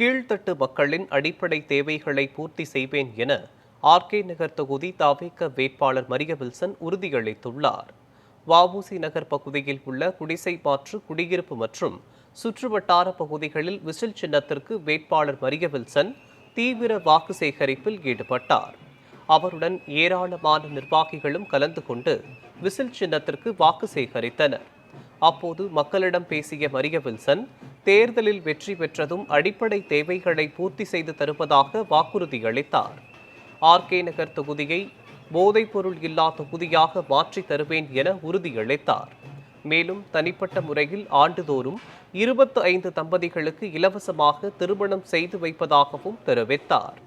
கீழ்த்தட்டு மக்களின் அடிப்படை தேவைகளை பூர்த்தி செய்வேன் என ஆர்கே நகர் தொகுதி தவிக வேட்பாளர் மரிய வில்சன் உறுதியளித்துள்ளார். வஉசி நகர் பகுதியில் உள்ள குடிசை மாற்று குடியிருப்பு மற்றும் சுற்றுவட்டார பகுதிகளில் விசில் சின்னத்திற்கு வேட்பாளர் மரிய வில்சன் தீவிர வாக்கு சேகரிப்பில் ஈடுபட்டார். அவருடன் ஏராளமான நிர்வாகிகளும் கலந்து கொண்டு விசில் சின்னத்திற்கு வாக்கு சேகரித்தனர். அப்போது மக்களிடம் பேசிய மரிய வில்சன், தேர்தலில் வெற்றி பெற்றதும் அடிப்படை தேவைகளை பூர்த்தி செய்து தருவதாக வாக்குறுதி அளித்தார். ஆர்கே நகர் தொகுதியை போதைப்பொருள் இல்லா தொகுதியாக மாற்றி தருவேன் என உறுதியளித்தார். மேலும் தனிப்பட்ட முறையில் ஆண்டுதோறும் 25 தம்பதிகளுக்கு இலவசமாக திருமணம் செய்து வைப்பதாகவும் தெரிவித்தார்.